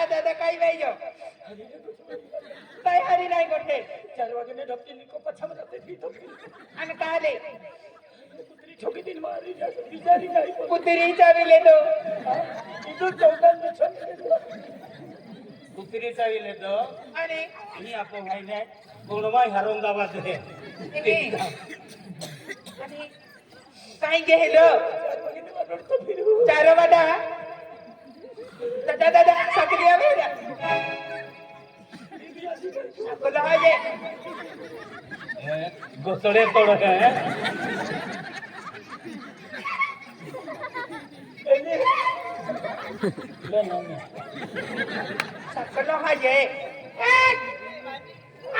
दादा काही नाही जाऊ काही हरी नाही गोठे 4 वाजने ढपकी निको पछम जाते थी तो आणि काय आले कुत्री छोकी दिन मारी बिचारी नाही कुत्री चावी ले दो इथं चौकात बिछन कुत्री चावी ले दो आणि आपण भाई ने कोणमा हरवून दाबात आहे आणि काय गेलं 4 वादा दादा दादा सक्रिय मेरा बोला ये गोसड़े तोड़ है ले ना सकलो है ये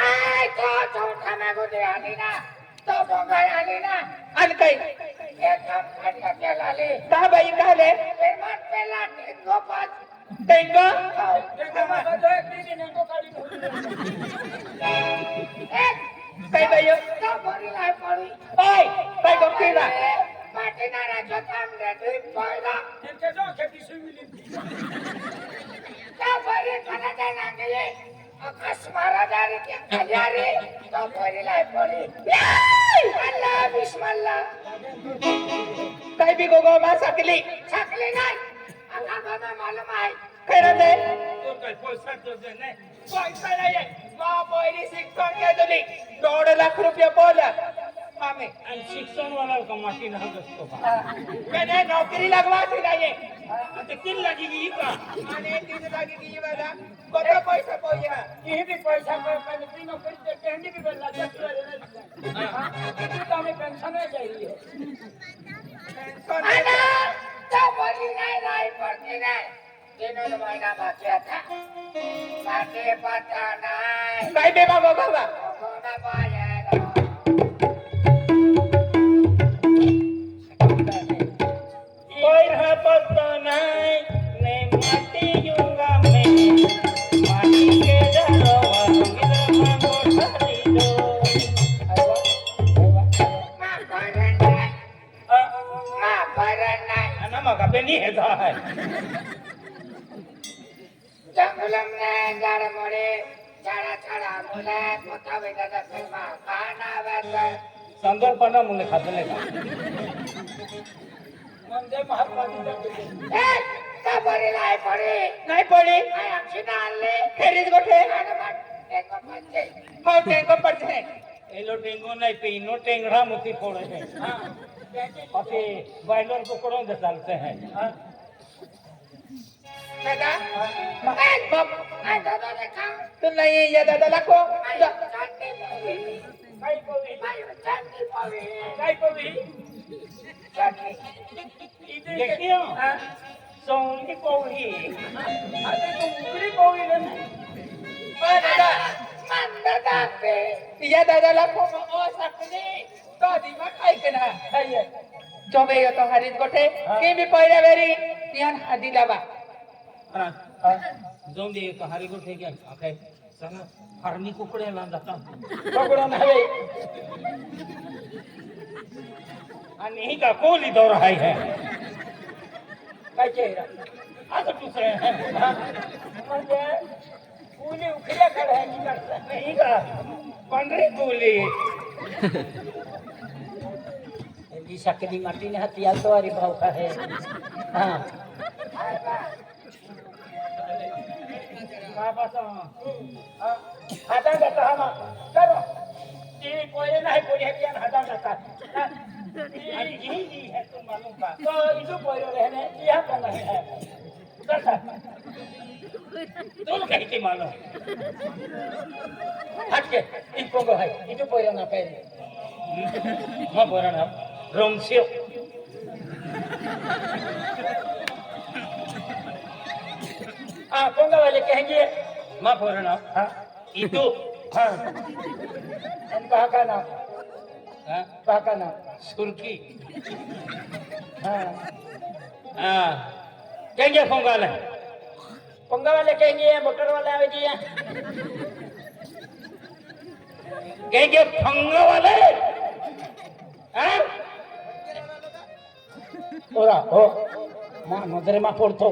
आई तो छोटा मैं को दे आनी ना तो बोंगा आनी ना अन कई एक काम करके क्या लाले ता भाई काले फिर मत पहला टेंगो पास टेंगो मत दो एक दिन को काली कई भाइयों तो बोली लाए पड़ी ओए भाई को कीड़ा माटी ना राजो काम दे दे पाएगा इनके जो खेती सुई मिली तो बोली खाना देना के ये आकाश मारा जा रही क्या कल्या रे तो बोली लाए पड़ी अल्लाह बिस्मिल्लाह कई भी गोगो मा सकली नहीं आता बाबा मालूम है करा दे तो कई पैसा तो दे नहीं पैसा नहीं मा बोली शिक्षण के दिली 1.5 लाख रुपया बोला मामे आणि शिक्षण वाला कमाटी ना दस्तो मैंने नौकरी लगवा थी नहीं आता 3 लगेगी का आणि 3 लगेगी वाला कत पैसा पोया ये भी पैसा पर नौकरी दे कैंडी भी बदला दे तो हमें पेंशन है चाहिए पेंशन तो बोली नहीं पड़ती नहीं 3 महीना बाकी था बाकी पता नहीं कई बेबा बाबा कोना पाया कोई है पता नहीं माटी यूंगा मैं माटी के डरवा इधर मांगो ठाली दो मग बेनी हे जाय जंगलमने झाडामुळे झाडा मुले मोठा वेगाचा फिल्मा खाना वाचा संकल्पना मुले खातले का म्हणजे महात्माजी का बरे नाही पडे काय अक्षिना आणले खेरीज गोठे हो टेंगो पडते एलो टेंगो नाही पे इनो टेंगड़ा मुती फोड़े है हां अभी बायलर को करो दे चलते हैं दादा दादा देखा तू नहीं ये दादा लखो काय पोवी देखियो सोनी पोवी अरे तू उकरी पोवी ना दादा दादा पे या दादा लखो ओ सकले तो दिमाग काय केना आहे जमे तो हरीत गोठे की भी पहिला वेरी तियान हादी लावा जाऊन दे तो हरी गोठे क्या काय सांगा हरणी कुकडे ला जाता पकडो नाही आणि ही का कोली दौर आहे काय चेहरा आता दुसरे म्हणजे कोली उखड्या खड आहे की करता नाही का पंढरी कोली जी शकली माटी ने हथियार तो हरी भाव का है हां हाता जाता हम करो ये कोई नहीं कोई है क्या हाता जाता आज जी है तुम मालूम का तो इधर कोई रहने यहां कौन है दसा तुम कहीं के मालूम हट के इनको को है इधर कोई ना पहले मैं बोल रहा हूं रोमसियो पोंगा वाले कहेंगे माँ बोल रहा हूँ हाँ इतु हाँ कहा का नाम हाँ कहा का नाम सुर्खी हाँ हाँ कहेंगे पोंगा वाले कहेंगे मोटर वाले आवे जी कहेंगे पोंगा वाले हाँ ओरा हो मा नजरेमा पडतो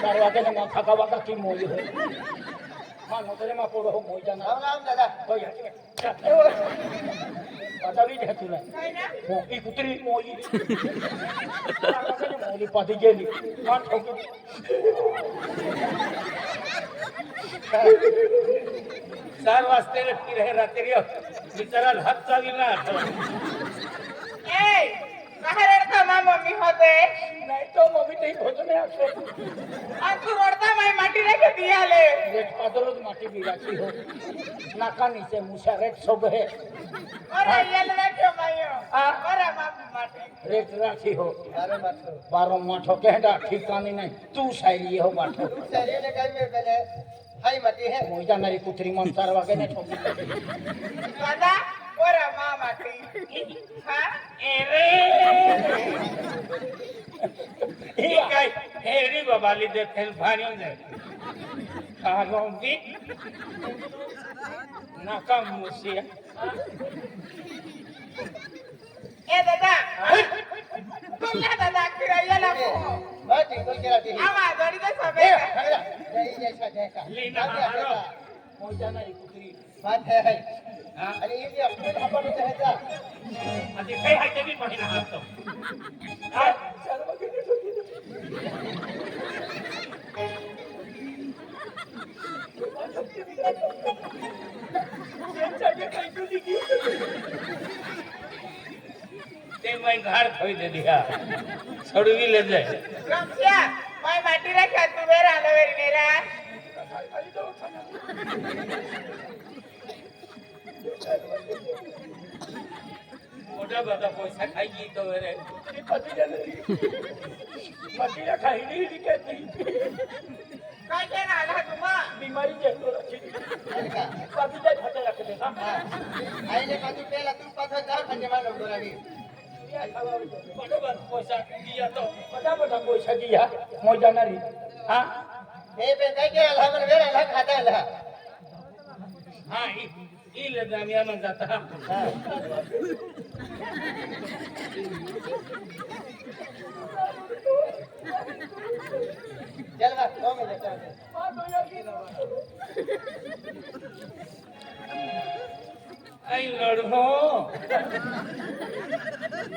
दरवाजाने मा थाका वाका की मोई हो मा नजरेमा पडो हो मोई जाना राम राम दादा हो या पदावी घ्या तुला हो ही कुत्री मोई मोली पाठी गेली मा ठोकी चार वाजते फिरे रात्री बिचारा हात चालली ना ए बाहेर रडता मा मम्मी होते नाही तो मम्मी ते होत नाही असं आज तू रडता माई माटी रे कधी आले रेट पादरोज माटी बिराची हो नाका नीचे मुसा रेट सब है अरे ये ले क्यों मायो अरे माटी रेट राखी हो अरे माठो बारो माठो कहडा ठिकानी नहीं तू शायरी हो माठो शरीर ने कहीं में पहले हाई मती है मोई जाणारी कुत्री मन चार वागे ने ठोकी दादा ओरा मामा की हा ही काय हेरी बाबाली देखेल भारी जाय आरोगी नाका मुसिया ए दादा तुला दादा किरायाला हां ठीक बोल के राती है आमा जोडी दे सबे जय जैसा जैसा लीना मारो मोई जाणारी कुत्री बात है हा अरे ये अपने अपन चाहता आधी काही हाय ते बी पाहिला हात आ सर्व किती ठोकी ते मैं घर खोई दे दिया छड़वी ले जाए रमसिया माय माटी रे का तू बेरा आलो वेरी नेरा मोठा बड़ा पैसा खाई की तो रे मतीला खायली लिखती काय के ना आला तुमा बीमारी जेतो रखी कभी जाय फटे रखते ना आई ने काजू पेला तू पाछो जा खंडे मानो गोरानी बड़ा पैसा दिया तो बड़ा बड़ा पैसा दिया मोई जाणारी हां ए पे कहीं के अल्लाह मन वेरा ला खाता अल्लाह हाँ ई ले दामिया में जाता चल बा दो में लेता है आई लड़ो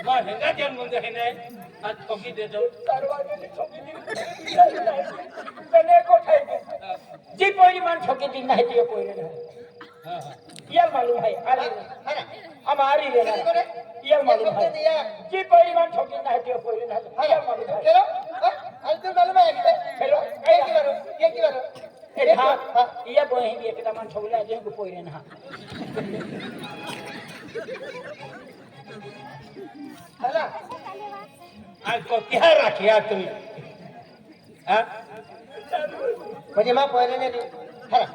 मां हेंगा जन मुंगे हेने आज ठोकी दे दो दरवाजे ठोकी तने को ठाई जी पहिली मान ठोकी दी नाही ती पहिली हां यार मालूम है अरे है ना हमारी लेना यार मालूम है जी पहिली मान ठोकी नाही ती पहिली नाही यार मालूम है चलो आज तो मालूम है कि हेलो ये की बारो ए हां ये बोहे ये एकटा मान ठोकला जे को पहिली ना है ना आज को क्या रखिया तुम हां म्हणजे मा पहिले ने है ना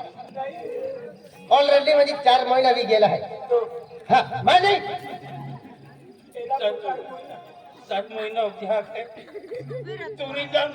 ऑलरेडी म्हणजे 4 महिना भी गेला है तो हां मैं नहीं 7 महीना क्या है तुम्ही जान